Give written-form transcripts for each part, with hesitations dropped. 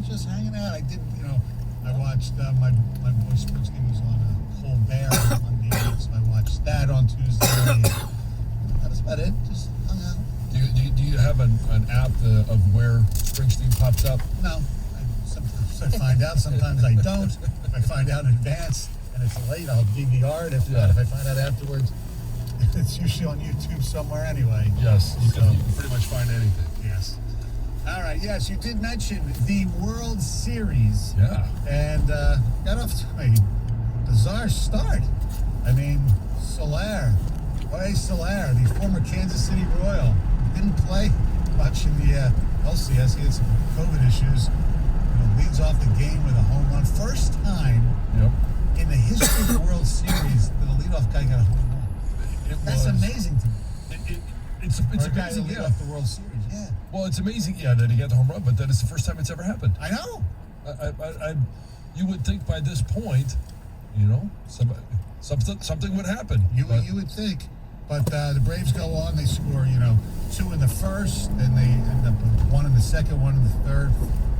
just hanging out. I did, I watched my boy Springsteen was on Colbert on Monday night, so I watched that on Tuesday. That was about it. Just hung out. Do you have an app of where Springsteen pops up? No. Sometimes I find out, sometimes I don't. If I find out in advance and it's late, I'll DVR it. If not, if I find out afterwards, it's usually on YouTube somewhere anyway. Yes, you can pretty much find anything. Yes. All right, yes, you did mention the World Series. Yeah. And got off to a bizarre start. I mean, Jorge Soler, the former Kansas City Royal, didn't play much in the LCS. He had some COVID issues. Leads off the game with a home run. First time in the history of the World Series that a leadoff guy got a home run. That's amazing to me. It's amazing, lead off the World Series. Yeah. Well, it's amazing, that he got the home run, but that is the first time it's ever happened. I know. You would think by this point, something would happen. You would think, but the Braves go on. They score, 2 in the first, and they end up with 1 in the second, 1 in the third.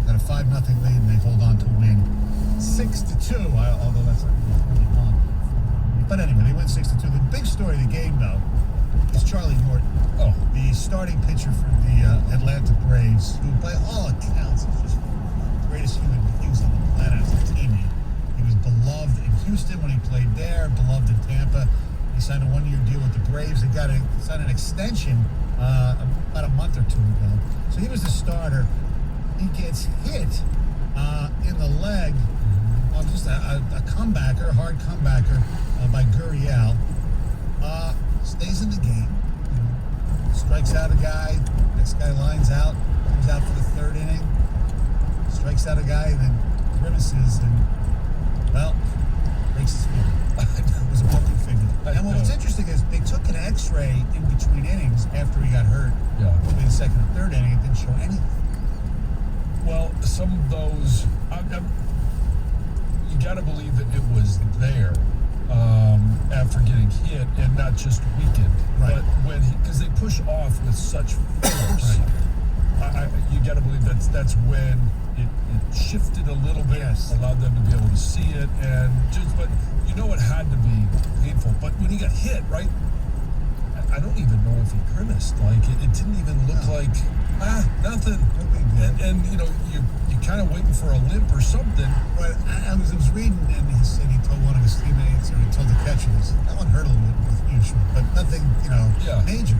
Got a 5-0 lead, and they hold on to win 6-2. Although that's not really long. But anyway, they win 6-2. The big story of the game, though, is Charlie Norton, the starting pitcher for the Atlanta Braves, who, by all accounts, is just one of the greatest human beings on the planet as a teammate. He was beloved in Houston when he played there, beloved in Tampa. He signed a 1-year deal with the Braves. They got signed an extension about a month or 2 ago. So he was the starter. He gets hit in the leg on just a comebacker, hard comebacker by Gurriel. Stays in the game, strikes out a guy. Next guy lines out, comes out for the third inning, strikes out a guy, and then grimaces and, breaks his finger. It was a broken finger. And what's interesting is they took an X-ray in between innings after he got hurt. Between the second and third inning, it didn't show anything. Well, some of those, you got to believe that it was there after getting hit and not just weakened. Right. But because they push off with such force, you got to believe that's when it shifted a little bit, allowed them to be able to see it, but it had to be painful. But when he got hit, right, I don't even know if he grimaced. Like it didn't even look like nothing. And you're kind of waiting for a limp or something. But I was reading, and he said he told one of his teammates, or he told the catcher, that one hurt a little bit with usual, but nothing, major.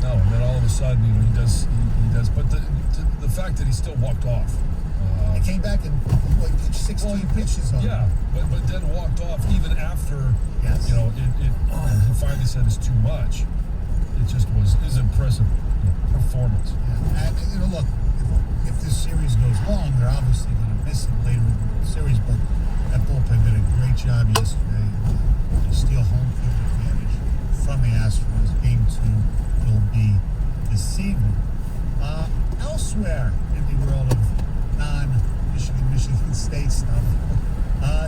No, and then all of a sudden, he does. But the fact that he still walked off. He came back and pitched 16 pitches on. Yeah, but then walked off even after. Yes. He finally said it's too much. It just was impressive performance. Yeah. And look, if this series goes long, they're obviously going to miss him later in the series. But that bullpen did a great job yesterday to steal home field advantage from the Astros. Game 2 will be this evening. Elsewhere in the world of non-Michigan State stuff,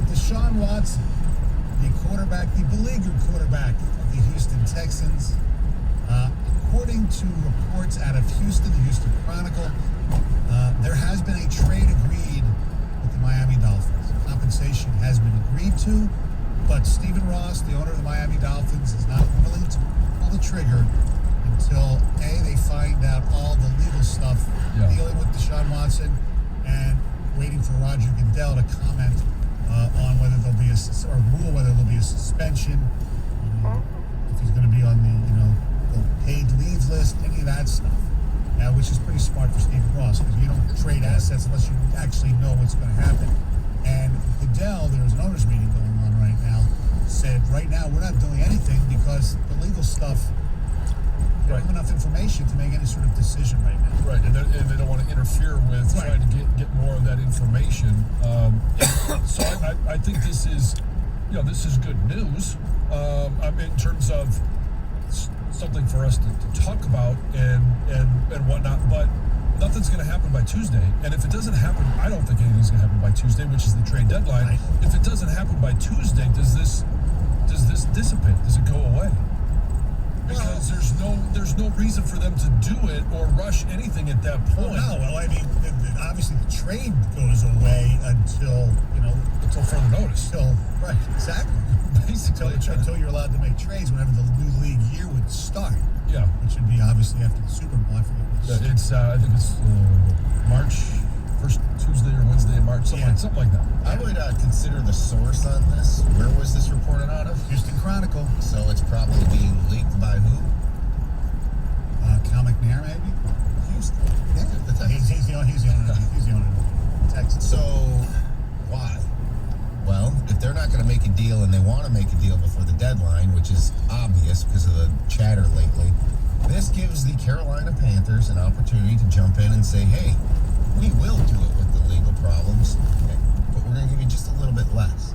Deshaun Watson, the beleaguered quarterback of the Houston Texans. According to reports out of Houston, the Houston Chronicle, there has been a trade agreed with the Miami Dolphins. Compensation has been agreed to, but Stephen Ross, the owner of the Miami Dolphins, is not willing to pull the trigger until they find out all the legal stuff dealing with Deshaun Watson, and waiting for Roger Goodell to comment on whether there'll be rule whether there'll be a suspension, if he's going to be on the the paid leave list, any of that stuff, which is pretty smart for Stephen Ross, because you don't trade assets unless you actually know what's going to happen. And Goodell, there's an owners meeting going on right now, said right now we're not doing anything because the legal stuff, they don't have enough information to make any sort of decision right now. Right, and they don't want to interfere with trying to get more of that information. So I think this is good news in terms of something for us to talk about and whatnot, but nothing's going to happen by Tuesday. And if it doesn't happen, I don't think anything's going to happen by Tuesday, which is the trade deadline. Right. If it doesn't happen by Tuesday, does this dissipate? Does it go away? Because there's no reason for them to do it or rush anything at that point. Well, no. Well, I mean, obviously the trade goes until, until further notice. right, exactly. Basically, Until you're allowed to make trades whenever the new league year would start. yeah. Which would be obviously after the Super Bowl. I forget which. It's I think it's March, first Tuesday or Wednesday in March, something like that. I would consider the source on this. Where was this reported out of? Houston Chronicle. So it's probably being leaked by who? Cal McNair, maybe? Houston. Yeah. The Texans. He's the owner. He's the owner of Texas. So why? Well, if they're not going to make a deal and they want to make a deal before the deadline, which is obvious because of the chatter lately, this gives the Carolina Panthers an opportunity to jump in and say, hey, we will do it with the legal problems, but we're going to give you just a little bit less.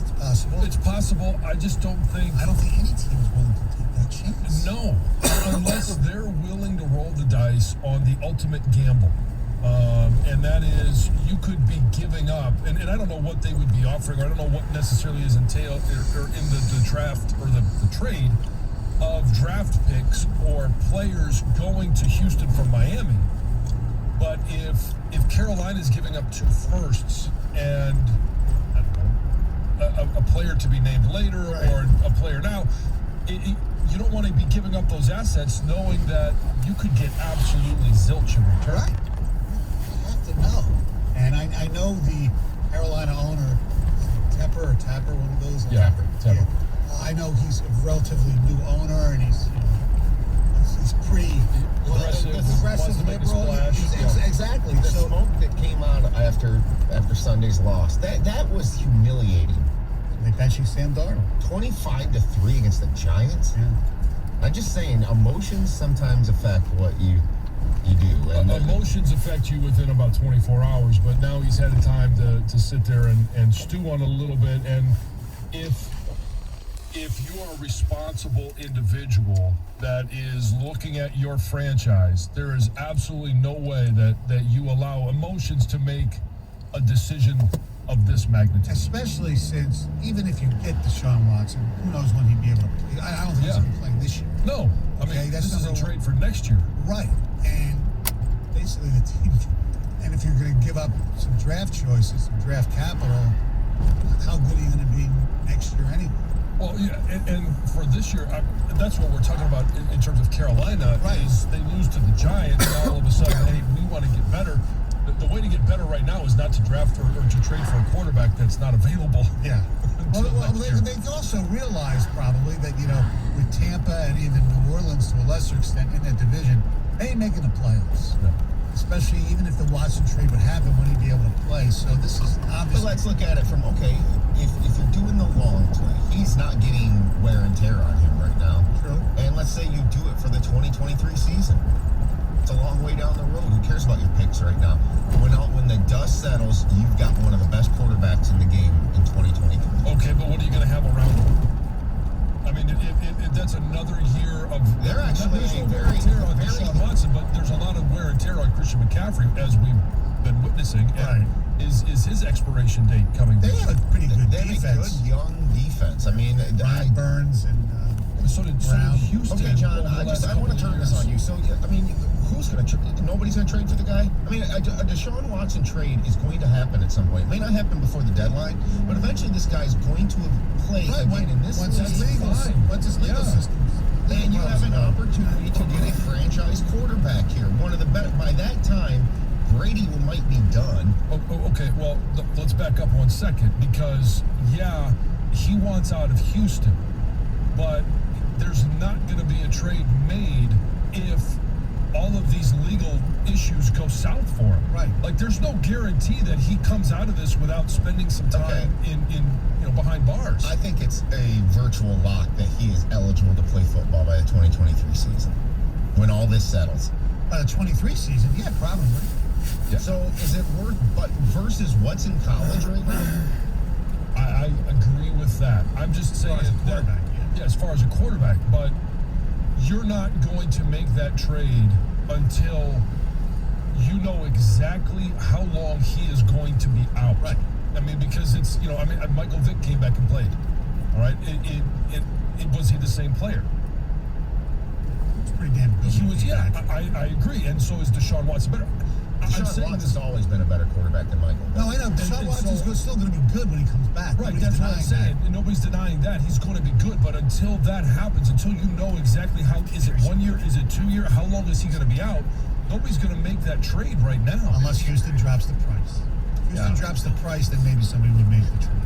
It's possible. It's possible. I just don't think. I don't think any team is willing to take that chance. No, unless they're willing to roll the dice on the ultimate gamble. And that is, you could be giving up, and I don't know what they would be offering, or I don't know what necessarily is entailed or in the draft or the trade of draft picks or players going to Houston from Miami. But if Carolina is giving up 2 firsts and I don't know, a player to be named later or a player now, you don't want to be giving up those assets knowing that you could get absolutely zilch in return. Right. You have to know. And I know the Carolina owner, Tapper, one of those. Yeah, Tapper. Yeah. I know he's a relatively new owner, and he's pretty Aggressive, wants to make a liberal. splash. Exactly. The smoke that came out after Sunday's loss, that was humiliating. They bench Sam Darnold. 25-3 against the Giants. Yeah. I'm just saying, emotions sometimes affect what you do. And Emotions affect you within about 24 hours, but now he's had time to sit there and stew on it a little bit. And if you're a responsible individual that is looking at your franchise, there is absolutely no way that you allow emotions to make a decision of this magnitude. Especially since, even if you get Deshaun Watson, who knows when he'd be able to play. I don't think he's going to play this year. No. I mean, Okay, that's this is a number trade for next year. Right. And basically the team, and if you're going to give up some draft choices, some draft capital, how good are you going to be next year anyway? Well, yeah, and for this year, that's what we're talking about in terms of Carolina. Right. Is they lose to the Giants, and all of a sudden, hey, we want to get better. The way to get better right now is not to draft or to trade for a quarterback that's not available. Yeah. until next year. They also realize probably that, with Tampa and even New Orleans to a lesser extent in that division, they ain't making the playoffs. Yeah. Especially even if the Watson trade would happen, when he'd be able to play. So this is But obviously. let's look at it from, if you're doing the long play, he's not getting wear and tear on him right now. True. And let's say you do it for the 2023 season. It's a long way down the road. Who cares about your picks right now? When the dust settles, you've got one of the best quarterbacks in the game in 2023. Okay, but what are you going to have around him? I mean, if that's another year of They're actually there's no wear very, and tear on very- Deshaun Watson, but there's a lot of wear and tear on Christian McCaffrey, as we've been witnessing. And is his expiration date coming? They have a pretty good They have a defense. good young defense. I mean, Brian Burns and So did Brown. Houston. okay, John, over the I last want to couple turn of this on years. you. So, I mean, who's going to trade? Nobody's going to trade for the guy? I mean, a Deshaun Watson trade is going to happen at some point. It may not happen before the deadline, but eventually this guy's going to have played again in this once league. his legal system. Then you have an opportunity to get a franchise quarterback here. One of the better. By that time, Brady might be done. Okay, well, let's back up 1 second, because, yeah, he wants out of Houston, but there's not going to be a trade made if all of these legal issues go south for him. Right. Like, there's no guarantee that he comes out of this without spending some time in behind bars. I think it's a virtual lock that he is eligible to play football by the 2023 season, when all this settles. By the 23 season, yeah, probably. Yeah. So is it worth, but versus what's in college right now? I agree with that. I'm just saying as a that, quarterback, yeah, as far as a quarterback, but you're not going to make that trade until you know exactly how long he is going to be out. Right. I mean, because it's, Michael Vick came back and played. All right. Was he the same player? It's pretty damn good. He was, yeah, I agree. And so is Deshaun Watson. But Deshaun Watson's always been a better quarterback than Michael. No, I know. Deshaun Watson's still going to be good when he comes back. Right, Nobody's that's what I'm denying saying. that. And nobody's denying that. He's going to be good. But until that happens, until you know exactly how, is it 1 year, is it 2 year, how long is he going to be out, nobody's going to make that trade right now. Unless Houston drops the price. Houston drops the price, then maybe somebody would make the trade.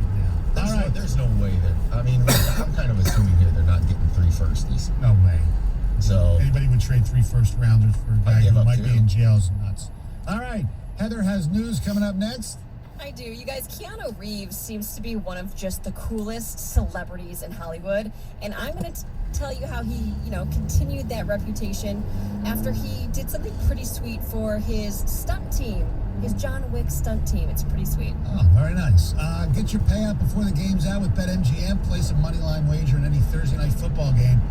Yeah. All right. There's no way that. I mean, I'm kind of assuming here they're not getting 3 firsties. No way. So Anybody would trade 3 first-rounders for a guy give who up might 2. be in jail is nuts. All right. Heather has news coming up next. I do. You guys, Keanu Reeves seems to be one of just the coolest celebrities in Hollywood. And I'm going to tell you how he, continued that reputation after he did something pretty sweet for his stunt team, his John Wick stunt team. It's pretty sweet. Oh, very nice. Get your payout before the game's out with BetMGM. Place a moneyline wager in any Thursday night football game.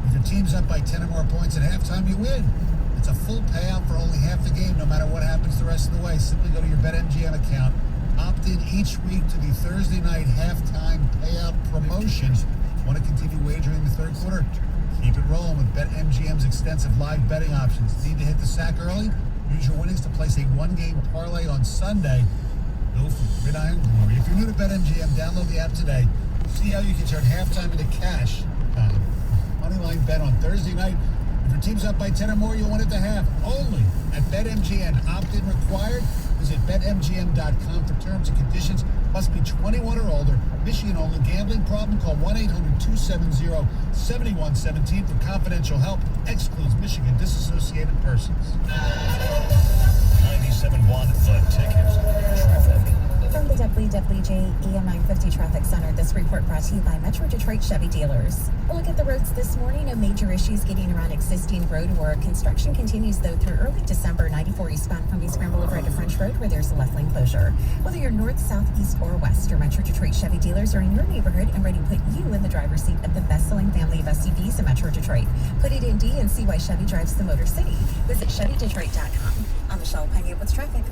If your team's up by 10 or more points at halftime, you win. It's a full payout for only half the game, no matter what happens the rest of the way. Simply go to your BetMGM account. Opt in each week to the Thursday night halftime payout promotion. Want to continue wagering in the third quarter? Keep it rolling with BetMGM's extensive live betting options. Need to hit the sack early? Use your winnings to place a one-game parlay on Sunday. Go for gridiron glory. If you're new to BetMGM, download the app today. See how you can turn halftime into cash. Moneyline bet on Thursday night. If your team's up by 10 or more, you'll win at the half. Only at BetMGM. Opt-in required. Visit BetMGM.com for terms and conditions. Must be 21 or older. Michigan only. Gambling problem? Call 1-800-270-7117 for confidential help. Excludes Michigan disassociated persons. 97.1 The Ticket. Traffic. From the WWJ AM 950 Traffic Center, this report brought to you by Metro Detroit Chevy Dealers. A look at the roads this morning. No major issues getting around existing road work. Construction continues, though, through early December. 94 eastbound from East Grand Boulevard to French Road, where there's a left lane closure. Whether you're north, south, east, or west, your Metro Detroit Chevy Dealers are in your neighborhood and ready to put you in the driver's seat of the best-selling family of SUVs in Metro Detroit. Put it in D and see why Chevy drives the Motor City. Visit ChevyDetroit.com. I'm Michelle Pena with traffic.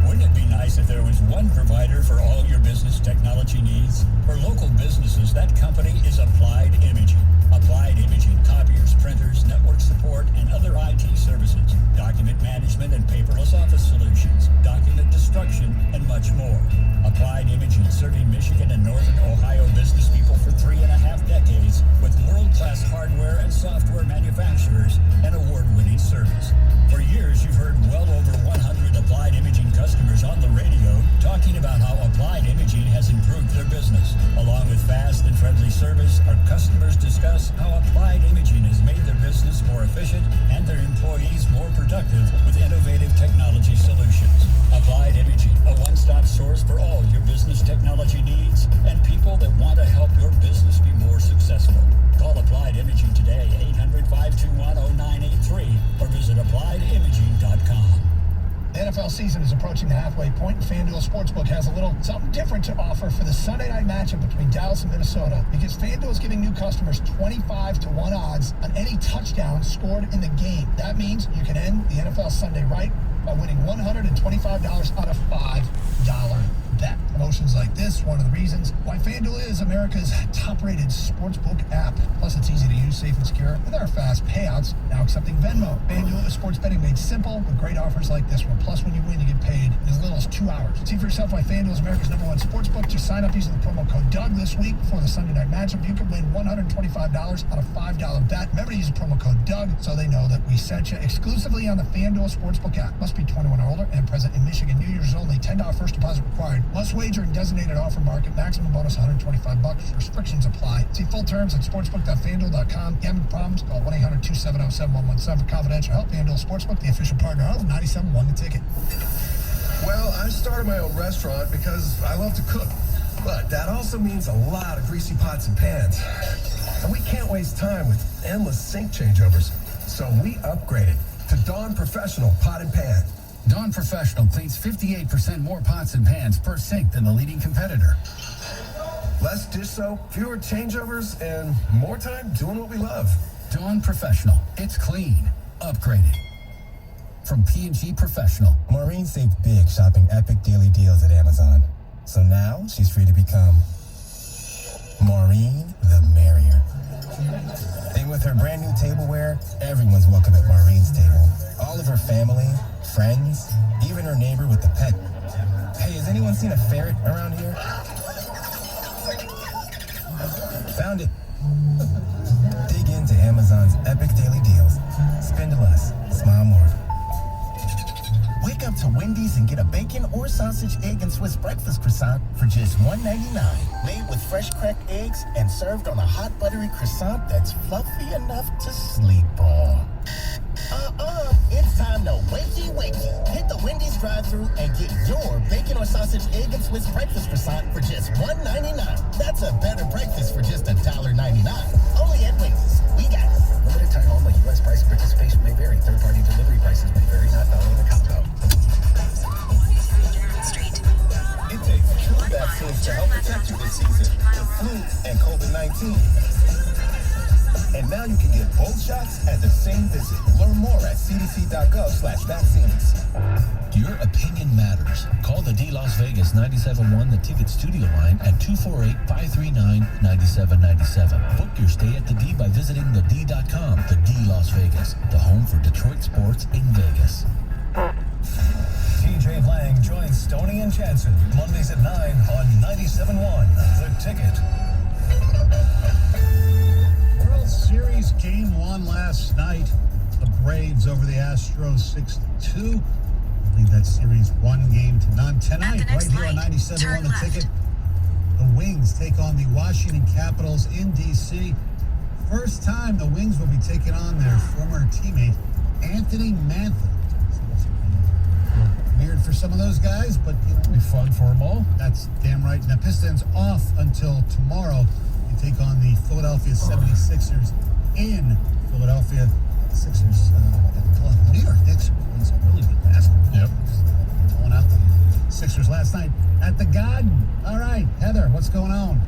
Wouldn't it be nice if there was one provider for all your business technology needs? For local businesses, that company is Applied Imaging. Applied Imaging, copiers, printers, network support, and other IT services, document management and paperless office solutions, document destruction, and much more. Applied Imaging, serving Michigan and Northern Ohio business people for 3.5 decades with world-class hardware and software manufacturers and award-winning service. For years, you've heard well over 100 Applied Imaging customers on the radio talking about how Applied Imaging has improved their business. Along with fast and friendly service, our customers discuss how Applied Imaging has made their business more efficient and their employees more productive with innovative technology solutions. Applied Imaging, a one-stop source for all your business technology needs and people that want to help your business be more successful. Call Applied Imaging today, 800-521-0983, or visit appliedimaging.com. The NFL season is approaching the halfway point, and FanDuel Sportsbook has a little something different to offer for the Sunday night matchup between Dallas and Minnesota, because FanDuel is giving new customers 25-1 odds on any touchdown scored in the game. That means you can end the NFL Sunday right by winning $125 on a $5 bet. Promotions like this, one of the reasons why FanDuel is America's top-rated sportsbook app. Plus, it's easy to use, safe and secure, with our fast payouts, now accepting Venmo. FanDuel is sports betting made simple with great offers like this one. Plus, when you win, you get paid in as little as 2 hours. See for yourself why FanDuel is America's #1 sportsbook. Just sign up using the promo code Doug this week before the Sunday night matchup. You can win $125 on a $5 bet. Remember to use the promo code Doug so they know that we sent you exclusively on the FanDuel Sportsbook app. Must be 21 or older and present in Michigan. New users only. $10 first deposit required. Must wager in designated offer market. Maximum bonus $125. Restrictions apply. See full terms at sportsbook.fanduel.com. Gambling problems? Call 1-800-270-7117 for confidential help. FanDuel Sportsbook, the official partner of 97.1 The Ticket. Well, I started my own restaurant because I love to cook. But that also means a lot of greasy pots and pans. And we can't waste time with endless sink changeovers. So we upgraded to Dawn Professional Pot and Pan. Dawn Professional cleans 58% more pots and pans per sink than the leading competitor. Less dish soap, fewer changeovers, and more time doing what we love. Dawn Professional. It's clean. Upgraded. From P&G Professional. Maureen saved big shopping epic daily deals at Amazon. So now she's free to become Maureen, the merrier. And with her brand new tableware, everyone's welcome at Maureen's table. All of her family, friends, even her neighbor with the pet. Hey, has anyone seen a ferret around here? Found it. Dig into Amazon's epic daily deals. Spend less, smile more. Wake up to Wendy's and get a bacon or sausage, egg, and Swiss breakfast croissant for just $1.99. Made with fresh cracked eggs and served on a hot buttery croissant that's fluffy enough to sleep on. It's time to wakey. Hit the Wendy's drive-thru and get your bacon or sausage, egg, and Swiss breakfast croissant for just $1.99. That's a better breakfast for just $1.99. Only at Wendy's. We got it. Limited time only. U.S. price participation may vary. Third-party delivery prices may vary. Not following the combo. It takes two vaccines to help protect you this season. The flu and COVID-19. And now you can get both shots at the same visit. Learn more at cdc.gov/vaccines. Your opinion matters. Call the D Las Vegas 97.1 The Ticket Studio line at 248-539-9797. Book your stay at the D by visiting thed.com. The D Las Vegas, the home for Detroit sports in Vegas. TJ Lang joins Stoney and Jansen Mondays at 9 on 97.1 The Ticket. World Series Game 1 last night. The Braves over the Astros 6-2. I believe that series 1-0. Tonight, right here on 97.1 The Ticket, the Wings take on the Washington Capitals in D.C. First time the Wings will be taking on their former teammate, Anthony Mantha. Weird for some of those guys, but It'll be fun for them all. that's damn right. And the Pistons off until tomorrow. They take on the Philadelphia 76ers in Philadelphia. The Sixers, New York Knicks playing some really good basketball. Yep. Pulling out the Sixers last night at the Garden. All right, Heather, what's going on?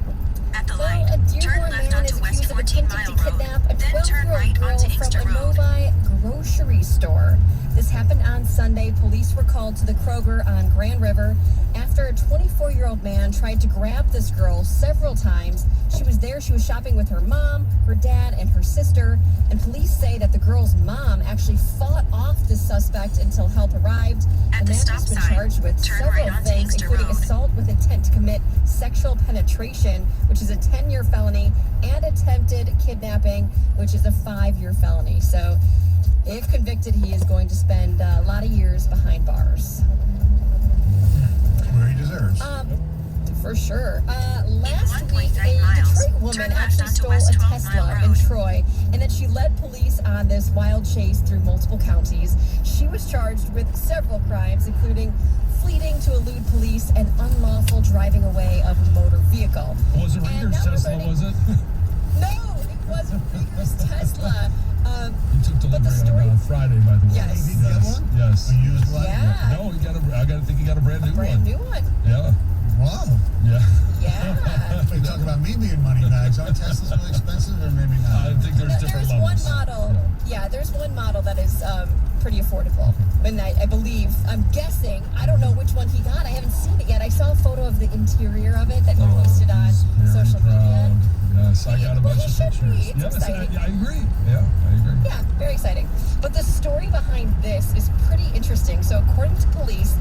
At the Well, light, a turn Dearborn left man is onto West accused of 14 attempting Mile to Road, kidnap a then turn 12-year-old right girl onto from Inkster a Road. Novi grocery store. This happened on Sunday. Police were called to the Kroger on Grand River after a 24-year-old man tried to grab this girl several times. She was there. She was shopping with her mom, her dad, and her sister. And police say that the girl's mom actually fought off the suspect until help arrived. At The the man stop has been sign, charged with turn several right onto things, Inkster including Road. assault with intent to commit sexual penetration, which is a 10-year felony, and attempted kidnapping, which is a 5-year felony. So if convicted, he is going to spend a lot of years behind bars. Where he deserves. For sure. Last In week, 1.3 a miles, Detroit woman turn left actually onto stole a West 12 Tesla Mile in Road. Troy, and then she led police on this wild chase through multiple counties. She was charged with several crimes, including fleeing to elude police and unlawful driving away of a motor vehicle. Was it And Reader's now we're Tesla, learning- was it? No, it was Reader's Tesla. He took But the delivery story- on Friday, by the way. Yes. Did he get one? Yes. A used one? Yeah. No, I think he got a brand new Brand one. new one. Yeah. Wow. Yeah. Yeah. You talk about me being money bags. Aren't Teslas really expensive, or maybe not? I think there's different There's one levels. model. Yeah, there's one model that is pretty affordable. And I believe, I'm guessing, I don't know which one he got. I haven't seen it yet. I saw a photo of the interior of it that he posted on He's very social proud. media. Yes, I got a Well, bunch he of should be. pictures. It's Yes, exciting. I agree. Yeah, I agree. Yeah, very exciting. But the story behind this is pretty interesting. So according to police,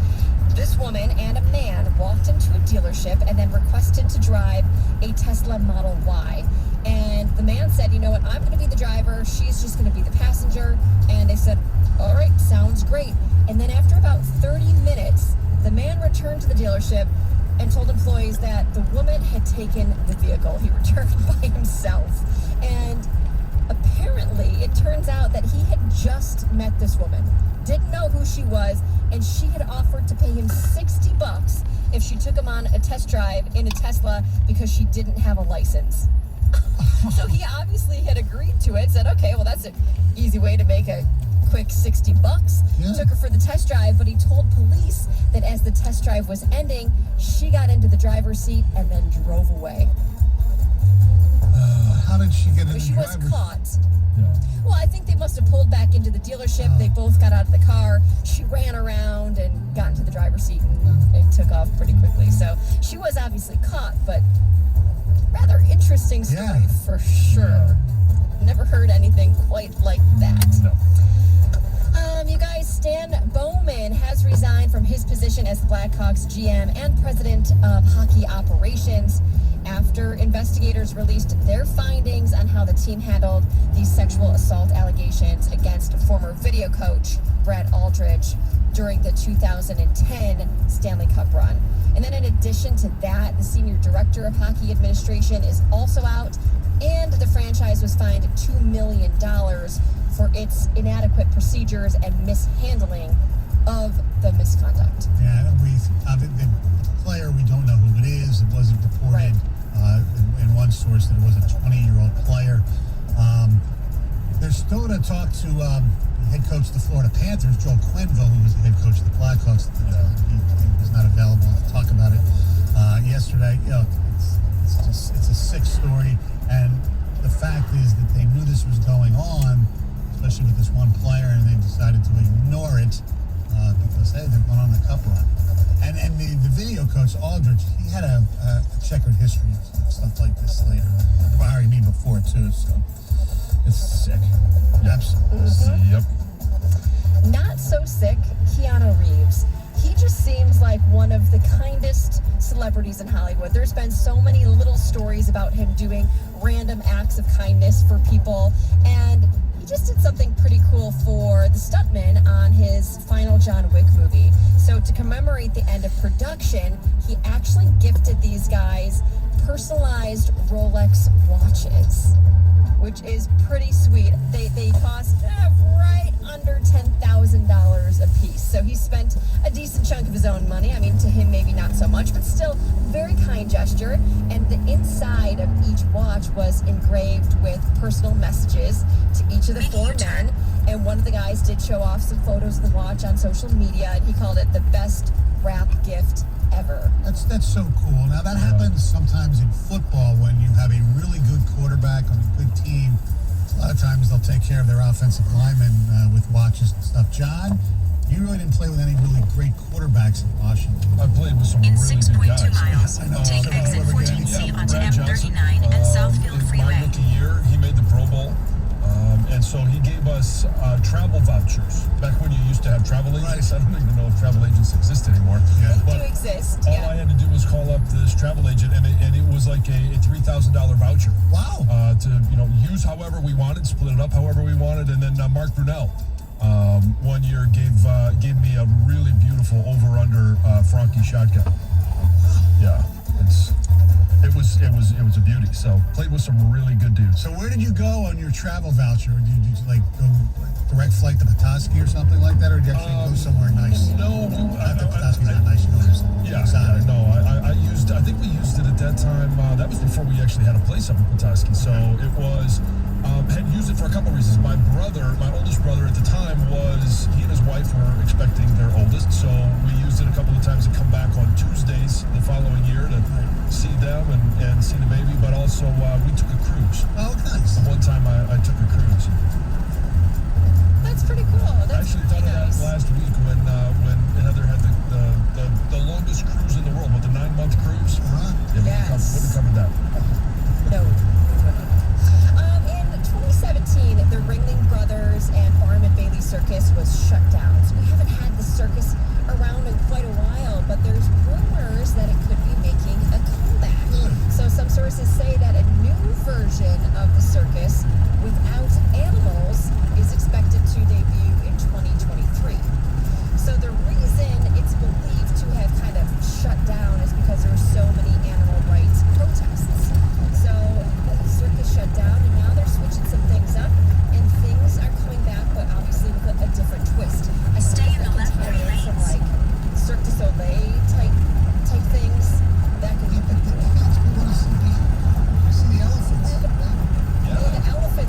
this woman and a man walked into a dealership and then requested to drive a Tesla Model Y. And the man said, you know what, I'm going to be the driver. She's just going to be the passenger. And they said, all right, sounds great. And then after about 30 minutes, the man returned to the dealership and told employees that the woman had taken the vehicle. He returned by himself. And apparently, it turns out that he had just met this woman, didn't know who she was, and she had offered to pay him $60 if she took him on a test drive in a Tesla because she didn't have a license. So he obviously had agreed to it, said, okay, well, that's an easy way to make a quick $60. Yeah. Took her for the test drive, but he told police that as the test drive was ending, she got into the driver's seat and then drove away. How did she get in So the she was driver's caught. Yeah. Well, I think they must have pulled back into the dealership. They both got out of the car. She ran around and got into the driver's seat and took off pretty quickly. So she was obviously caught, but rather interesting story Yeah. for sure. Never heard anything quite like that. No. You guys, Stan Bowman has resigned from his position as the Blackhawks GM and president of hockey operations after investigators released their findings on how the team handled these sexual assault allegations against former video coach Brad Aldridge during the 2010 Stanley Cup run. And then in addition to that, the senior director of hockey administration is also out, and the franchise was fined $2 million for its inadequate procedures and mishandling of the misconduct. Yeah, the player, we don't know who it is. It wasn't reported in one source that it was a 20-year-old player. They're still going to talk to head coach of the Florida Panthers, Joel Quenneville, who was the head coach of the Blackhawks. He was not available to talk about it yesterday. You know, it's a sick story, and the fact is that they knew this was going on, especially with this one player, and they decided to ignore it because, hey, they're going on a cup run. And the video coach, Aldridge, he had a checkered history of stuff like this later. I mean before, too, so it's sick. Absolutely. Yep. Not so sick, Keanu Reeves. He just seems like one of the kindest celebrities in Hollywood. There's been so many little stories about him doing random acts of kindness for people, and he just did something pretty cool for the stuntmen on his final John Wick movie. So to commemorate the end of production, he actually gifted these guys personalized Rolex watches, which is pretty sweet. They cost right under $10,000 a piece. So he spent a decent chunk of his own money. I mean, to him, maybe not so much, but still very kind gesture. And the inside of each watch was engraved with personal messages to each of the four men. And one of the guys did show off some photos of the watch on social media, and he called it the best wrap gift ever. That's so cool. Now, that happens sometimes in football when you have a really good quarterback on a good team. A lot of times they'll take care of their offensive linemen with watches and stuff. John, you really didn't play with any really great quarterbacks in Washington. I played with some In really good 6.2 guys. miles, I know. take So exit whoever get 14C any- onto Brad Johnson, M39 and Southfield in Freeway. my rookie year, he made the Pro Bowl. And so he gave us travel vouchers. Back when you used to have travel agents, I don't even know if travel agents exist anymore. Yeah. They But do exist, all yeah. I had to do was call up this travel agent, and it was like a $3,000 voucher. Wow. To use however we wanted, split it up however we wanted, and then Mark Brunell one year gave me a really beautiful over/under Franke shotgun. Yeah, it was a beauty. So played with some really good dudes. So where did you go on your travel voucher? Did you like go direct flight to Petoskey or something like that, or did you actually go somewhere nice? No, Not that Petoskey's not nice. You know, just exotic. no. I think we used it at that time. That was before we actually had a place up in Petoskey. So it was. Had used it for a couple of reasons. My oldest brother at the time he and his wife were expecting their oldest, so we used it a couple of times to come back on Tuesdays the following year to see them and see the baby, but also we took a cruise. Oh, nice. One time I took a cruise. That's pretty cool. I That's actually really thought of nice. that last week when Heather had the longest cruise in the world, with the 9-month cruise. Uh-huh. Yeah, Yes. wouldn't have covered that. No. In 2017, the Ringling Brothers and Barnum and Bailey Circus was shut down. So we haven't had the circus around in quite a while, but there's rumors that it could be making a comeback. So some sources say that a new version of the circus without animals is expected to debut in 2023. So the reason it's believed to have kind of shut down is because there were so many animal rights protests. So the circus shut down, and now they're switching some things up, and things are coming back, but obviously with a different twist. I Stay in think the that left can tie in 3 some lanes. like Cirque du Soleil type things. That could be pretty cool. You see the elephants. The elephants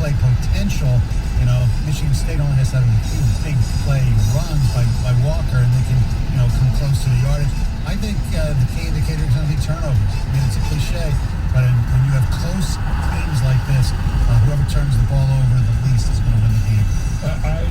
play potential, Michigan State only has to have a few big play runs by Walker, and they can, come close to the yardage. I think the key indicator is going to be turnovers. I mean, it's a cliche, but when you have close teams like this, whoever turns the ball over the least is going to win the game. I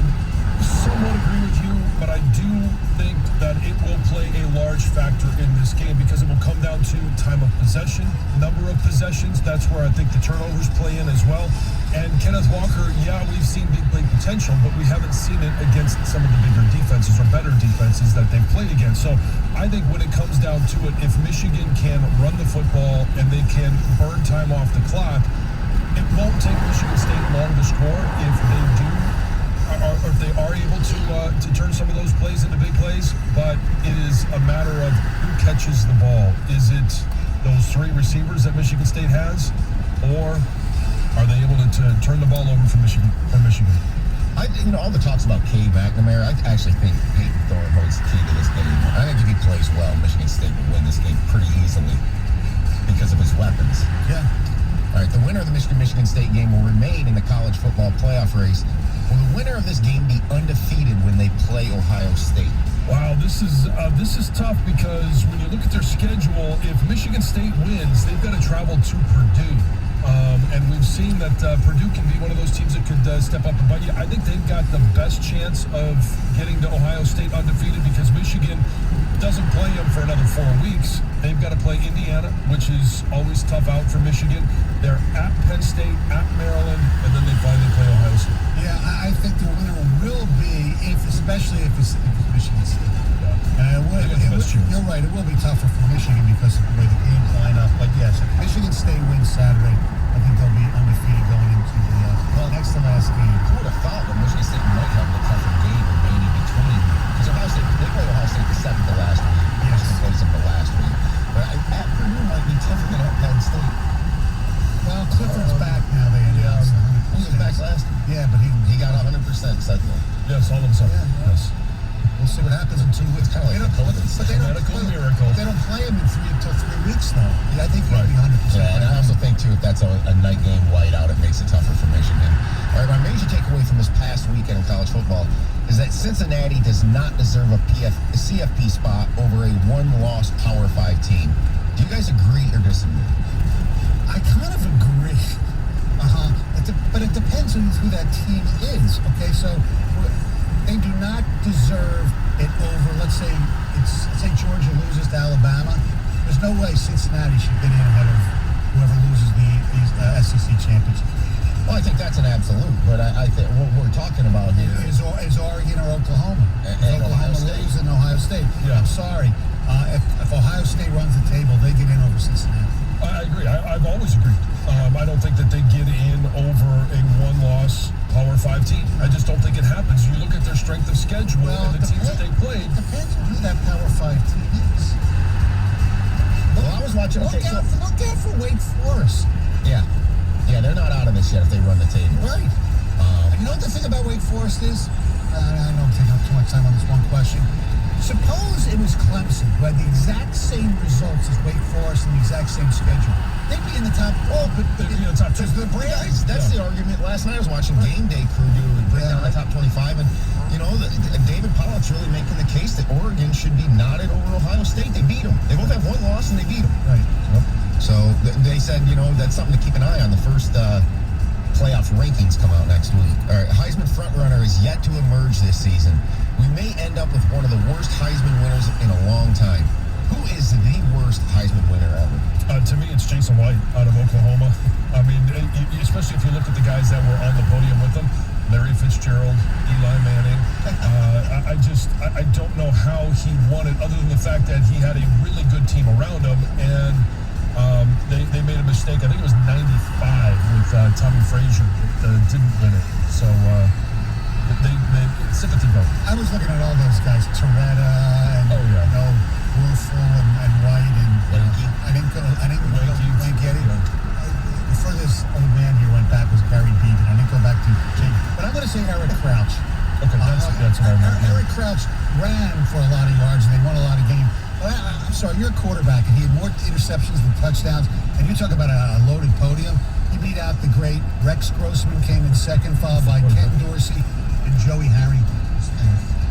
somewhat agree with you, but I do think that it will play a large factor in this game because it will come down to time of possession, number of possessions. That's where I think the turnovers play in as well. And Kenneth Walker, we've seen big play potential, but we haven't seen it against some of the bigger defenses or better defenses that they've played against. So I think when it comes down to it, if Michigan can run the football and they can burn time off the clock, it won't take Michigan State long to score if they do. Or if they are able to turn some of those plays into big plays, but it is a matter of who catches the ball. Is it those three receivers that Michigan State has, or are they able to turn the ball over for Michigan? All the talks about Cade McNamara, I actually think Peyton Thorne holds the key to this game. I think if he plays well, Michigan State will win this game pretty easily because of his weapons. Yeah. All right, the winner of the Michigan State game will remain in the college football playoff race. Will the winner of this game be undefeated when they play Ohio State? Wow, this is tough because when you look at their schedule, if Michigan State wins, they've got to travel to Purdue. And we've seen that Purdue can be one of those teams that could step up and bite you. I think they've got the best chance of getting to Ohio State undefeated because Michigan doesn't play them for another 4 weeks. They've got to play Indiana, which is always tough out for Michigan. They're at Penn State, at Maryland, and then they finally play Ohio State. Yeah, I think the winner will be, especially if it's Michigan State. You're right, it will be tougher for Michigan because of the way the games line up. But yes, if Michigan State wins Saturday, I think they'll be undefeated going into the next to last game. Who would have thought that Michigan State might have the tougher game remaining between? Because Ohio State, they play Ohio State the 7th to last week. Michigan plays them the last week. But at Purdue might be tougher than at Penn State. Well, Clifford's back now, they announced. He was back last week. Yeah, but he got 100% suddenly. Yes, all of a sudden. Yeah. Yes. We'll see what happens in 2 weeks. Kind of like a coincidence. But they don't Medical play, miracle. They don't play him until 3 weeks now. I think he'll be 100%. Yeah, and I also think, too, if that's a night game whiteout, it makes it tougher for Michigan. All right, my major takeaway from this past weekend in college football is that Cincinnati does not deserve a CFP spot over a one-loss Power 5 team. Do you guys agree or disagree? I kind of agree. But it depends on who that team is. Okay, so they do not deserve it over. Let's say Georgia loses to Alabama. There's no way Cincinnati should get in ahead of whoever loses the SEC championship. Well, I think that's an absolute. But I think what we're talking about here is Oregon or Oklahoma. And Ohio State. Loses and Ohio State. Yeah. I'm sorry. If Ohio State runs the table, they get in over Cincinnati. I agree. I've always agreed. I don't think that they get in over a one-loss Power 5 team. I just don't think it happens. You look at their strength of schedule and the teams that they played. Depends on who that Power 5 team is. Well, I was watching. Look out for Wake Forest. Yeah, they're not out of this yet if they run the table. Right. You know what the thing about Wake Forest is? I know I'm taking up too much time on this one question. Suppose it was Clemson, who had the exact same results as Wake Forest and the exact same schedule. They'd be in the top 12, but they'd be in the top 2. That's the argument. Last night I was watching Game Day Crew break down the top 25, and David Pollock's really making the case that Oregon should be knotted over Ohio State. They beat them. They both have one loss, and they beat them. Right. So they said, that's something to keep an eye on. The first playoff rankings come out next week. All right, Heisman frontrunner is yet to emerge this season. We may end up with one of the worst Heisman winners in a long time. Who is the worst Heisman winner ever? To me, it's Jason White out of Oklahoma. I mean, especially if you look at the guys that were on the podium with him, Larry Fitzgerald, Eli Manning. I don't know how he won it other than the fact that he had a really good team around him, and they made a mistake. I think it was 95 with Tommy Frazier that didn't win it. So they sympathy vote. I was looking at all those guys, Toretta and Wolfel and White and Wanky. The furthest old man here went back was Gary Beaton. I didn't go back to Jake, but I'm going to say Eric Crouch. Okay, that's what I meant. Eric Crouch ran for a lot of yards and they won a lot of games. I'm sorry, you're a quarterback and he had more interceptions than touchdowns. And you talk about a loaded podium. He beat out the great Rex Grossman came in second, followed by Ken Dorsey and Joey Harry.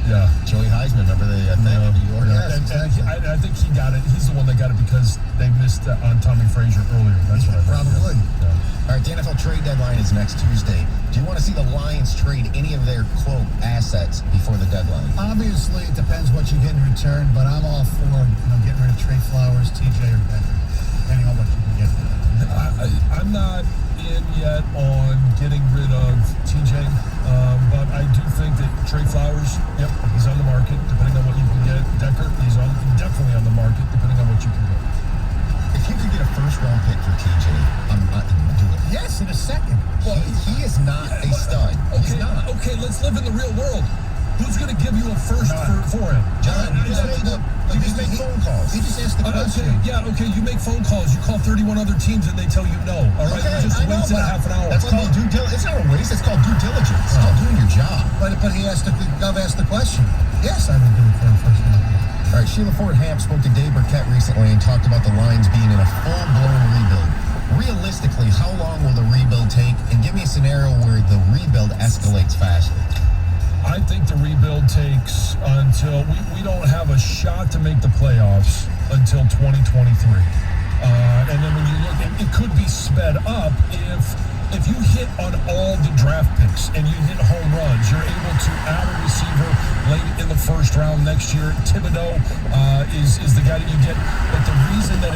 Yeah. Joey Heisman, remember the thing in New York? Yeah. And I think he got it. He's the one that got it because they missed on Tommy Frazier earlier. That's what I heard. Probably. Yeah. All right, the NFL trade deadline is next Tuesday. Do you want to see the Lions trade any of their, quote, assets before the deadline? Obviously, it depends what you get in return, but I'm all for getting rid of Trey Flowers, TJ, or Becker, depending on what you can get. I'm not in yet on getting rid of TJ, but I do think that Trey Flowers, yep, he's on the market, depending on what you can get. Decker, he's definitely on the market, depending on what you can get. If you could get a first-round pick for TJ, I'm not going to do it. Yes, in a second. Well, he is not a stud. He's not. Okay, let's live in the real world. Who's going to give you a first for him? John, you just make phone calls. He just asked the question. Okay, you make phone calls. You call 31 other teams and they tell you no. All right, Okay, you just I know, wasted a but half an hour. That's called due diligence. It's not a waste. It's called due diligence. It's called doing your job. But he asked Gov asked the question. Yes, I would do it for a first round. All right, Sheila Ford Hamp spoke to Dave Burkett recently and talked about the Lions being in a full-blown rebuild. Realistically, how long will the rebuild take? And give me a scenario where the rebuild escalates faster. I think the rebuild takes until we don't have a shot to make the playoffs until 2023. And then when you look, it could be sped up if you hit on all the draft picks and you hit home runs. You're able to add a receiver late in the first round next year. Thibodeau is the guy that you get. But the reason that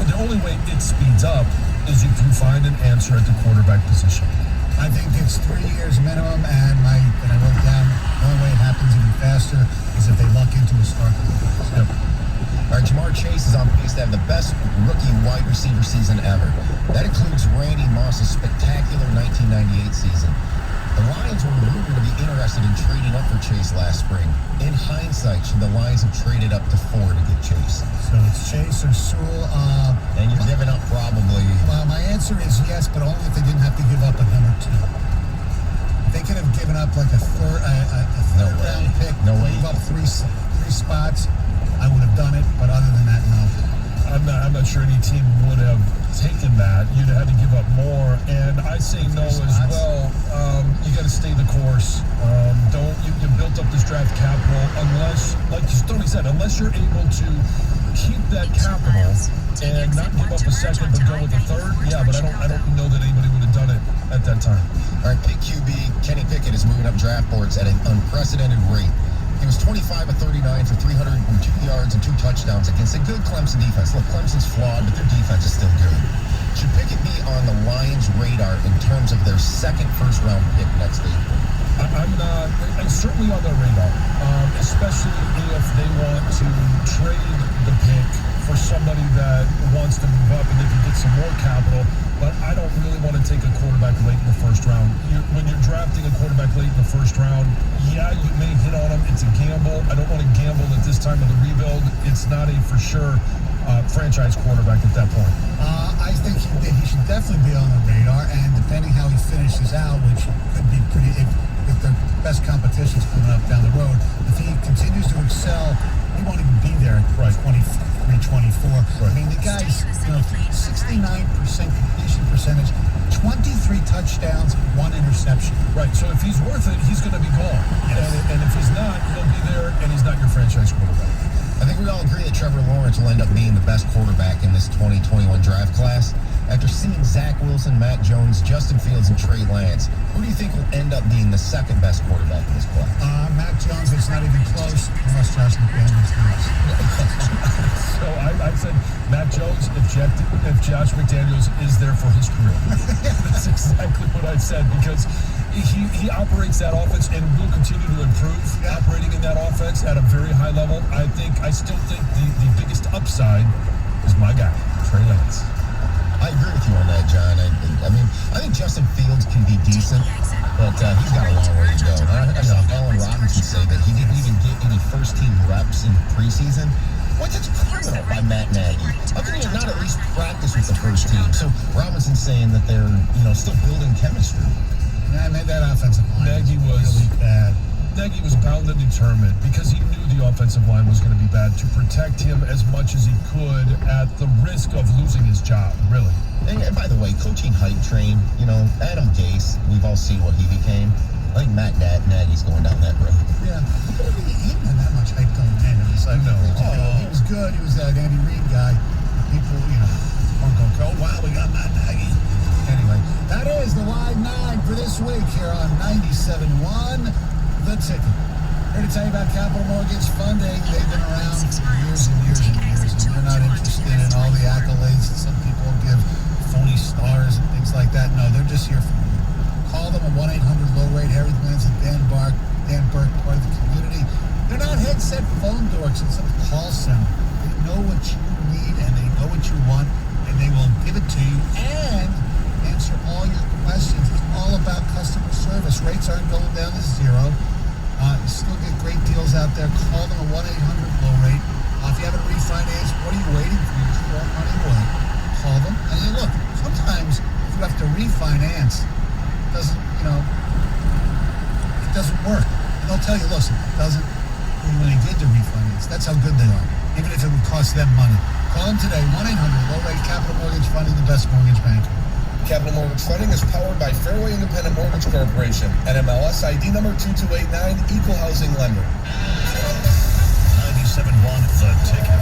the only way it speeds up is if you find an answer at the quarterback position. I think it's 3 years minimum, and I wrote down the only way it happens even faster is if they luck into a start. Yep. All right, Jamar Chase is on pace to have the best rookie wide receiver season ever. That includes Randy Moss's spectacular 1998 season. The Lions were rumored to be interested in trading up for Chase last spring. In hindsight, should the Lions have traded up to 4 to get Chase? So it's Chase or Sewell. And you're giving up probably... Well, my answer is yes, but only if they didn't have to give up a number 2. If they could have given up like a third round pick, No way. give up three spots, I would have done it. But other than that, no. I'm not sure any team would have taken that. You'd have had to give up more, and I say no as well. You got to stay the course. You built up this draft capital unless, like Tony said, unless you're able to keep that capital and not give up a second but go with a third. Yeah, but I don't know that anybody would have done it at that time. All right, pick QB Kenny Pickett is moving up draft boards at an unprecedented rate. He was 25 of 39 for 302 yards and 2 touchdowns against a good Clemson defense. Look, Clemson's flawed, but their defense is still good. Should Pickett be on the Lions' radar in terms of their second first-round pick next April? I'm certainly on their radar, especially if they want to trade the pick for somebody that wants to move up and they can get some more capital. But I don't really want to take a quarterback late in the first round. When you're drafting a quarterback late in the first round, yeah, you may hit on him. It's a gamble. I don't want to gamble at this time of the rebuild. It's not a for sure franchise quarterback at that point. I think he should definitely be on the radar, and depending how he finishes out, which could be pretty, if the best competition's coming up down the road, if he continues to excel, he won't even be there at 23, 24. I mean, the guy's 69% completion percentage, 23 touchdowns, 1 interception. Right, so if he's worth it, he's going to be gone. Yes. And if he's not, he'll be there, and he's not your franchise quarterback. I think we all agree that Trevor Lawrence will end up being the best quarterback in this 2021 draft class. After seeing Zach Wilson, Matt Jones, Justin Fields, and Trey Lance, who do you think will end up being the second best quarterback in this class? Matt Jones, it's not even close, unless Josh McDaniels leaves. So I said Matt Jones if Josh McDaniels is there for his career. That's exactly what I said, because he operates that offense and will continue to improve operating in that offense at a very high level. I still think the biggest upside is my guy, Trey Lance. I agree with you on that, John. I think Justin Fields can be decent, but he's got a long way to go. I saw Allen Robinson say that he didn't even get any first-team reps in preseason. That's criminal by Matt Nagy. How can you not at least practice with the first team? So Robinson's saying that they're still building chemistry. I made that offensive line Nagy was really bad. Nagy was bound and determined, because he knew the offensive line was going to be bad, to protect him as much as he could at the risk of losing his job, really. And by the way, coaching hype train, Adam Gase, we've all seen what he became. I think Matt Nagy's going down that road. Yeah. He didn't have that much hype going in. It was like, he was good. He was that Andy Reid guy. People, weren't going to go, oh, wow, we got Matt Nagy. Anyway, that is the Live 9 for this week here on 97.1 The Ticket. Here to tell you about Capital Mortgage Funding. They've been around for years and years and years, and they're not interested in all the accolades that some people give phony stars and things like that. No, they're just here for you. Call them at 1-800-LOW-RATE. Harry Glantz and Dan Burke, part of the community. They're not headset phone dorks in some call center. They know what you need and they know what you want, and they will give it to you and answer all your questions. It's all about customer service. Rates aren't going down to zero. You still get great deals out there. Call them at 1-800-LOW-RATE. If you haven't refinanced, what are you waiting for? You just throw money away. Call them. And look, sometimes if you have to refinance, it doesn't work. And they'll tell you, listen, it doesn't when they get to refinance. That's how good they are, even if it would cost them money. Call them today, 1-800-LOW-RATE. Capital Mortgage Funding, the best mortgage bank. Capital Mortgage Funding is powered by Fairway Independent Mortgage Corporation, NMLS ID number 2289, Equal Housing Lender. 97.1 The Ticket.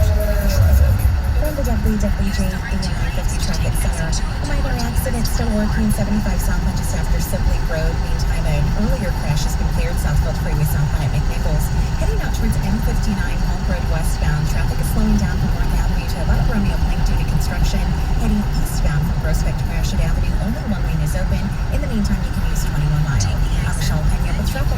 Traffic. From the WWJ AM950 Traffic Center, a minor accident still working 75 southbound just after Sibley Road. Meantime, an earlier crash has been cleared Southfield Freeway southbound at McNichols. Heading out towards M59 Hulk Road westbound, traffic is slowing down from North Avenue to about Romeo Plank due to construction. Heading eastbound from Prospect to Gratiot Avenue, only one lane is open. In the meantime, you can use 21 Mile. I'm Michelle Pena with traffic.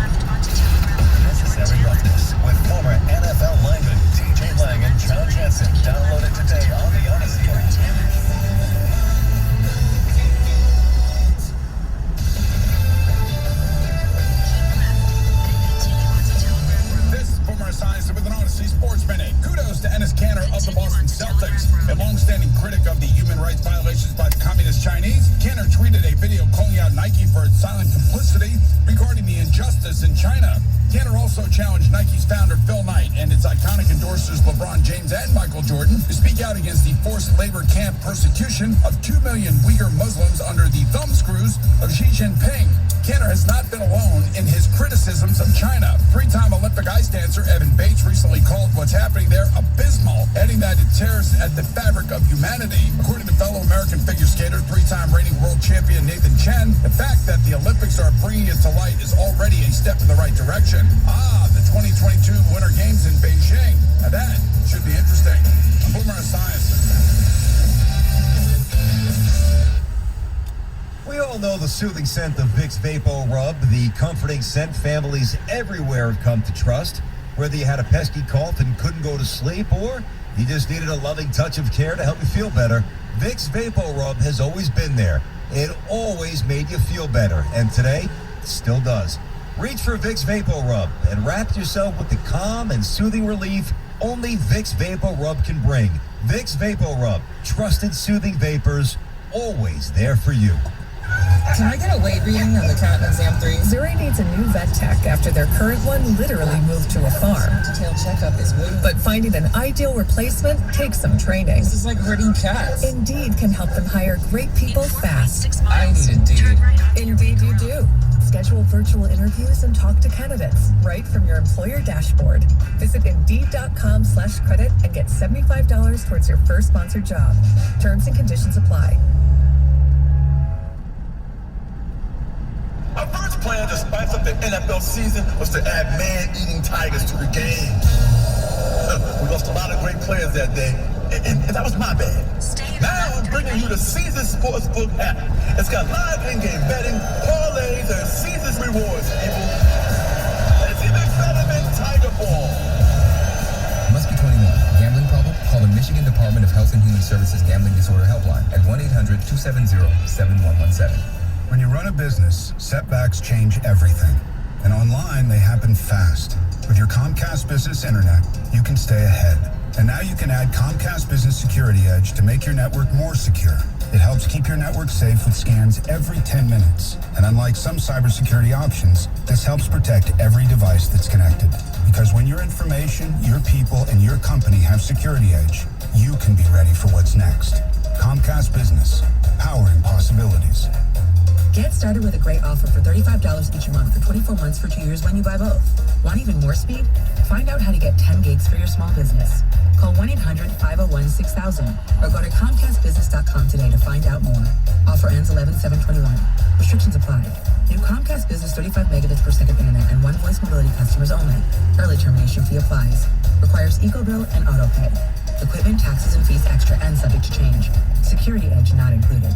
Necessary Roughness with former NFL lineman TJ Lang and John Jensen. Download it today on the Odyssey app. This former science with an Odyssey Sports Minute. Kudos to Enes Kanter of the Boston Celtics, a long-standing critic of the human rights violations by the communist Chinese. Kanter tweeted a video calling out Nike for its silent complicity regarding the injustice in China. Kanter also challenged Nike's founder Phil Knight and its iconic endorsers LeBron James and Michael Jordan to speak out against the forced labor camp persecution of 2 million Uyghur Muslims under the thumbscrews of Xi Jinping. Kanter has not been alone in his criticisms of China. Three-time Olympic ice dancer Evan Bates recently called what's happening there abysmal, adding that it tears at the fabric of humanity. According to fellow American figure skater, three-time reigning world champion Nathan Chen, the fact that the Olympics are bringing it to light is already a step in the right direction. The 2022 Winter Games in Beijing. Now that should be interesting. I'm Boomer Esiason. We all know the soothing scent of Vicks Vapo Rub, the comforting scent families everywhere have come to trust. Whether you had a pesky cough and couldn't go to sleep, or you just needed a loving touch of care to help you feel better, Vicks Vapo Rub has always been there. It always made you feel better, and today, it still does. Reach for Vicks Vapo Rub and wrap yourself with the calm and soothing relief only Vicks Vapo Rub can bring. Vicks Vapo Rub, trusted soothing vapors, always there for you. Can I get a weight reading on the cat in exam 3? Zuri needs a new vet tech after their current one literally moved to a farm. Detailed checkup is waiting. But finding an ideal replacement takes some training. This is like herding cats. Indeed can help them hire great people fast. I need Indeed. Indeed you do. Schedule virtual interviews and talk to candidates right from your employer dashboard. Visit Indeed.com/credit and get $75 towards your first sponsored job. Terms and conditions apply. Our first plan to spice up the NFL season was to add man-eating tigers to the game. We lost a lot of great players that day, and that was my bad. Now I'm bringing you the Caesars Sportsbook app. It's got live in-game betting, parlays, and Caesars rewards, people. It's even better than Tiger Ball. Must be 21. Gambling problem? Call the Michigan Department of Health and Human Services Gambling Disorder Helpline at 1-800-270-7117. When you run a business, setbacks change everything. And online, they happen fast. With your Comcast Business Internet, you can stay ahead. And now you can add Comcast Business Security Edge to make your network more secure. It helps keep your network safe with scans every 10 minutes. And unlike some cybersecurity options, this helps protect every device that's connected. Because when your information, your people, and your company have security edge, you can be ready for what's next. Comcast Business, powering possibilities. Get started with a great offer for $35 each month for 24 months for 2 years when you buy both. Want even more speed? Find out how to get 10 gigs for your small business. Call 1-800-501-6000 or go to ComcastBusiness.com today to find out more. Offer ends 11/7/21. Restrictions apply. New Comcast Business 35 megabits per second internet and one voice mobility customers only. Early termination fee applies. Requires EcoBill and AutoPay. Equipment, taxes, and fees extra and subject to change. Security edge not included.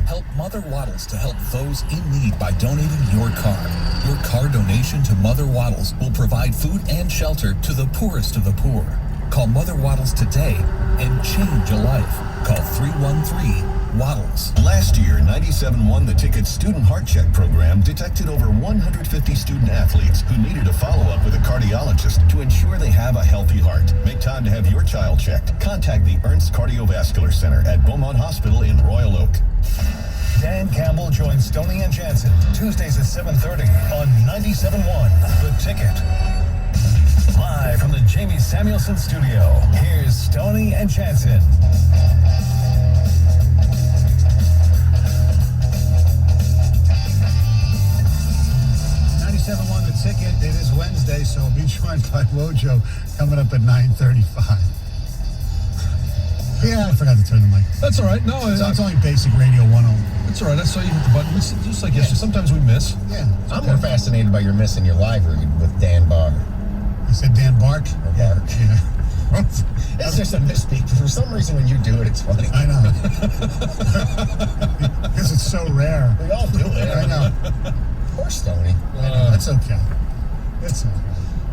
Help Mother Waddles to help those in need by donating your car. Your car donation to Mother Waddles will provide food and shelter to the poorest of the poor. Call Mother Waddles today and change a life. Call 313-WADDLES. Last year, 97.1 The Ticket Student Heart Check program detected over 150 student athletes who needed a follow-up with a cardiologist to ensure they have a healthy heart. Make time to have your child checked. Contact the Ernst Cardiovascular Center at Beaumont Hospital in Royal Oak. Dan Campbell joins Stoney and Jansen Tuesdays at 7:30 on 97.1 The Ticket. Live from the Jamie Samuelson studio, here's Stoney and Jansen. The Ticket. It is Wednesday, so be joined by Wojo coming up at 9:35. Yeah, I forgot to turn the mic. That's all right. No, it's only basic radio 101. It's all right. I saw you hit the button. It's just like yesterday. Sometimes we miss. Yeah. I'm more fascinated by your missing your live read with Dan Barr. You said Dan Bark? Or Bark. Yeah. That's just a misspeak. For some reason, when you do it, it's funny. I know. Because it's so rare. We all do it. I know. Poor Stoney. That's okay. It's okay.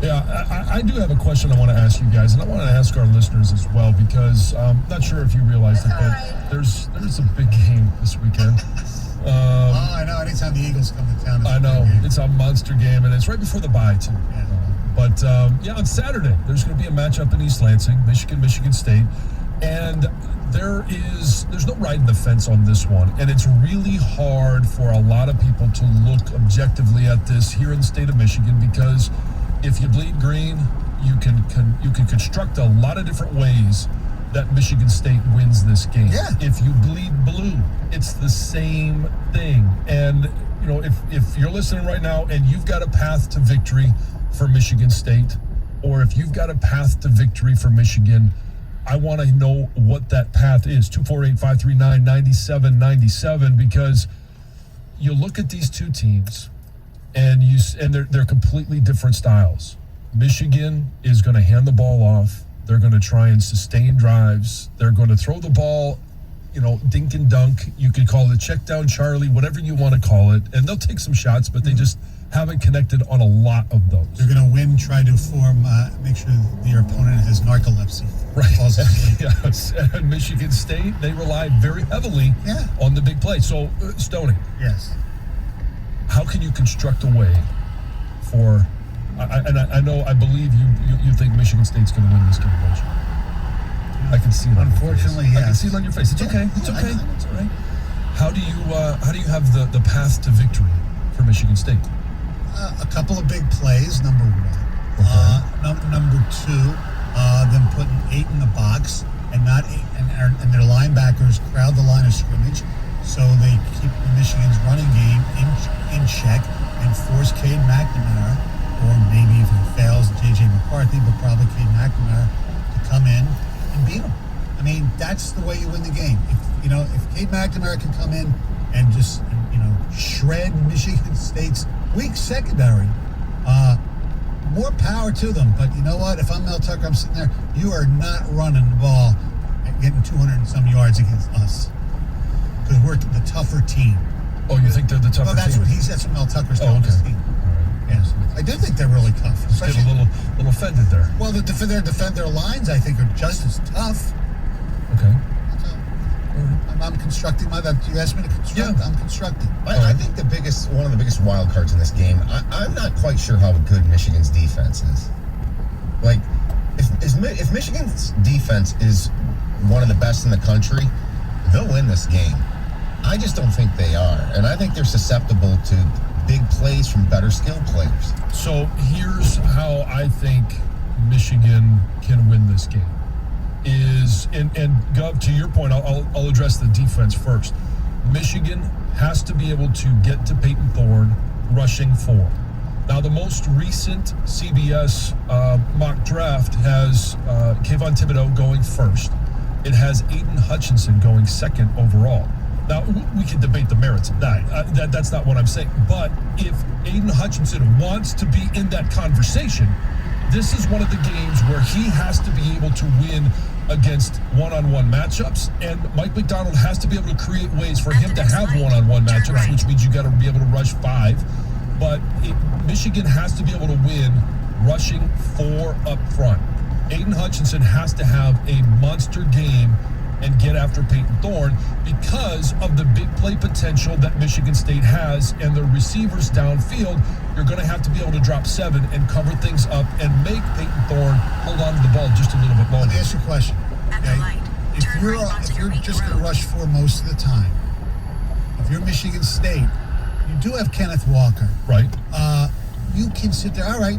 Yeah, I do have a question I want to ask you guys, and I want to ask our listeners as well, because I'm not sure if you realized it, but there's a big game this weekend. I know. Anytime the Eagles come to town, I know. It's a monster game, and it's right before the bye, too. Yeah. But, on Saturday, there's going to be a matchup in East Lansing, Michigan State, and there's no riding the fence on this one, and it's really hard for a lot of people to look objectively at this here in the state of Michigan, because if you bleed green, you can construct a lot of different ways that Michigan State wins this game. Yeah. If you bleed blue, it's the same thing. And if you're listening right now and you've got a path to victory for Michigan State, or if you've got a path to victory for Michigan, I want to know what that path is. 248-539-9797, because you look at these two teams and they're completely different styles. Michigan is going to hand the ball off. They're going to try and sustain drives. They're going to throw the ball, dink and dunk. You could call it check down Charlie, whatever you want to call it. And they'll take some shots, but they just haven't connected on a lot of those. They're going to win, try to make sure your opponent has narcolepsy. Right. Yes. And Michigan State, they rely very heavily on the big play. So, Stoney. Yes. How can you construct a way for? I believe you think Michigan State's going to win this game, don't you? I can see it. Unfortunately, yes. yes. I can see it on your face. It's okay. It's okay. It's all right. How do you have the path to victory for Michigan State? A couple of big plays. Number one. Number two, them putting 8 in the box and not 8, and their linebackers crowd the line of scrimmage, so they keep Michigan's running game in check and force Cade McNamara, or maybe if he fails, J.J. McCarthy, but probably Cade McNamara, to come in and beat him. I mean, that's the way you win the game. If Cade McNamara can come in and just shred Michigan State's weak secondary, more power to them. But you know what? If I'm Mel Tucker, I'm sitting there. You are not running the ball and getting 200 and some yards against us, because we're the tougher team. Oh, you think they're the tougher team? That's what Mel Tucker's telling his team. Yes, I do think they're really tough. Just get a little offended there. Well, to defend their lines, I think, are just as tough. Okay. I'm constructing you asked me to construct. Yeah. I'm constructing. I think one of the biggest wild cards in this game, I'm not quite sure how good Michigan's defense is. Like, if Michigan's defense is one of the best in the country, they'll win this game. I just don't think they are. And I think they're susceptible to big plays from better skilled players. So here's how I think Michigan can win this game. And Gov, to your point, I'll address the defense first. Michigan has to be able to get to Peyton Thorne rushing 4. Now, the most recent CBS mock draft has Kayvon Thibodeau going first. It has Aiden Hutchinson going second overall. Now, we can debate the merits of that. That's not what I'm saying. But if Aiden Hutchinson wants to be in that conversation, this is one of the games where he has to be able to win against one-on-one matchups, and Mike Macdonald has to be able to create ways for him to have one-on-one matchups, which means you got to be able to rush 5. But Michigan has to be able to win rushing 4 up front. Aiden Hutchinson has to have a monster game and get after Peyton Thorne because of the big play potential that Michigan State has, and the receivers downfield. You're going to have to be able to drop 7 and cover things up and make Peyton Thorne hold on to the ball just a little bit longer. Let me ask you a question. Okay? If you're just going to rush 4 most of the time, if you're Michigan State, you do have Kenneth Walker. Right. You can sit there, all right,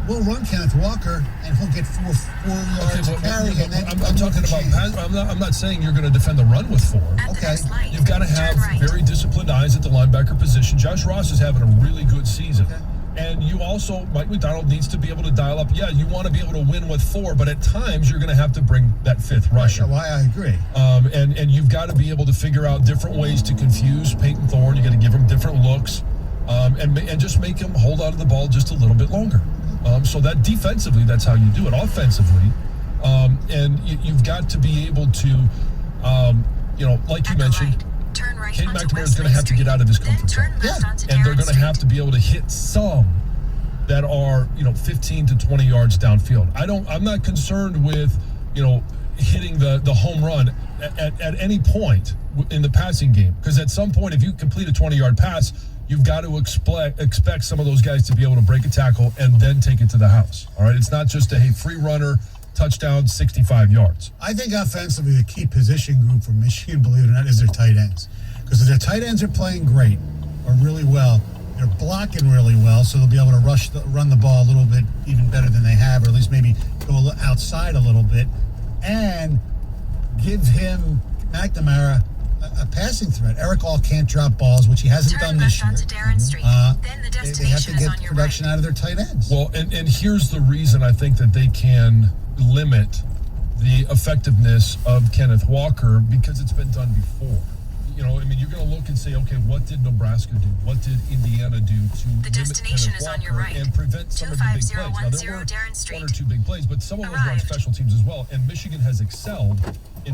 we'll run Kenneth Walker, and he'll get 4 yards of carry. And then I'm talking about. I'm not saying you're going to defend the run with 4. Okay. You've got to have very disciplined eyes at the linebacker position. Josh Ross is having a really good season. Okay. And you also, Mike Macdonald needs to be able to dial up. Yeah, you want to be able to win with 4, but at times you're going to have to bring that 5th rusher. Right, I agree. And you've got to be able to figure out different ways to confuse Peyton Thorne. You got to give him different looks, and just make him hold on to the ball just a little bit longer. So that defensively, that's how you do it. Offensively, and you've got to be able to, like you mentioned, Cade McNamara is going to have to get out of his comfort zone. And they're going to have to be able to hit some that are, 15 to 20 yards downfield. I'm not concerned with, hitting the home run at any point in the passing game. Because at some point, if you complete a 20-yard pass, you've got to expect some of those guys to be able to break a tackle and then take it to the house. All right? It's not just a free runner, touchdown, 65 yards. I think offensively, the key position group for Michigan, believe it or not, is their tight ends. Because if their tight ends are playing great or really well, they're blocking really well, so they'll be able to run the ball a little bit even better than they have, or at least maybe go outside a little bit, and give him, McNamara, a passing threat. Eric Hall can't drop balls, which he hasn't done this year. They have to get production out of their tight ends. Well, and here's the reason I think that they can limit the effectiveness of Kenneth Walker, because it's been done before. You're going to look and say, okay, what did Nebraska do? What did Indiana do to limit Kenneth Walker and prevent some of the big plays? Now, there were 1 or 2 big plays, but some of those were on special teams as well, and Michigan has excelled in